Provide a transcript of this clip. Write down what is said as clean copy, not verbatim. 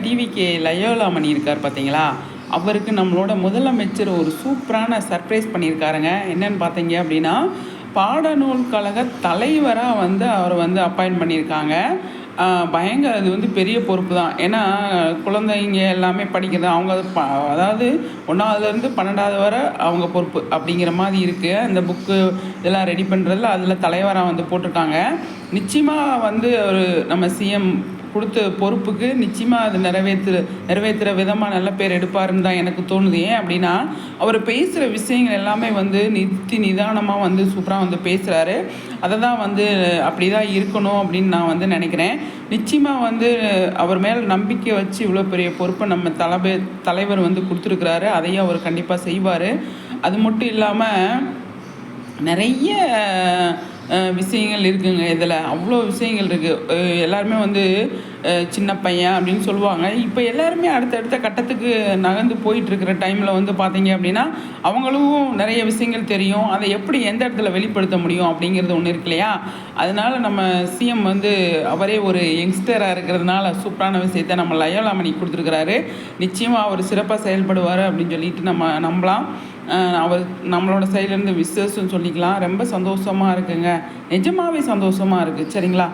TVK லயோலாமணி இருக்கார் பார்த்தீங்களா? அவருக்கு நம்மளோட முதலமைச்சர் ஒரு சூப்பரான சர்ப்ரைஸ் பண்ணியிருக்காருங்க. என்னன்னு பார்த்தீங்க அப்படின்னா, பாடநூல் கழக தலைவராக அவரை அப்பாயிண்ட் பண்ணியிருக்காங்க. பயங்கர அது பெரிய பொறுப்பு தான். ஏன்னா குழந்தைங்க எல்லாமே படிக்கிறது அவங்க அதாவது 1வதுலேருந்து 12வது வரை அவங்க பொறுப்பு அப்படிங்கிற மாதிரி இருக்குது. அந்த புக்கு இதெல்லாம் ரெடி பண்ணுறதுல அதில் தலைவராக போட்டிருக்காங்க. நிச்சயமாக ஒரு நம்ம சிஎம் கொடுத்த பொறுப்புக்கு நிச்சயமாக அது நிறைவேற்றுற விதமாக நல்ல பேர் எடுப்பாருன்னு தான் எனக்கு தோணுது. ஏன் அப்படின்னா, அவர் பேசுகிற விஷயங்கள் எல்லாமே நிதானமாக சூப்பராக பேசுகிறாரு. அதை தான் அப்படி தான் இருக்கணும் அப்படின்னு நான் நினைக்கிறேன். நிச்சயமாக அவர் மேலே நம்பிக்கை வச்சு இவ்வளோ பெரிய பொறுப்பை நம்ம தலைவர் கொடுத்துருக்குறாரு. அதையும் அவர் கண்டிப்பாக செய்வார். அது மட்டும் இல்லாமல் நிறைய விஷயங்கள் இருக்குங்க. இதில் அவ்வளோ விஷயங்கள் இருக்குது. எல்லாருமே சின்ன பையன் அப்படின்னு சொல்லுவாங்க. இப்போ எல்லாருமே அடுத்தடுத்த கட்டத்துக்கு நகர்ந்து போயிட்டுருக்கிற டைமில் பார்த்தீங்க அப்படின்னா, அவங்களும் நிறைய விஷயங்கள் தெரியும். அதை எப்படி எந்த இடத்துல வெளிப்படுத்த முடியும் அப்படிங்கிறது ஒன்று இருக்கு இல்லையா? அதனால் நம்ம சிஎம் அவரே ஒரு யங்ஸ்டராக இருக்கிறதுனால சூப்பரான விஷயத்தை நம்ம லயோலாமணி கொடுத்துருக்குறாரு. நிச்சயமாக அவர் சிறப்பாக செயல்படுவார் அப்படின்னு சொல்லிட்டு நம்ம நம்பலாம். அவர் நம்மளோட சைட்லேருந்து விசேஷம் சொல்லிக்கலாம். ரொம்ப சந்தோஷமாக இருக்குங்க. நிஜமாகவே சந்தோஷமாக இருக்குது. சரிங்களா?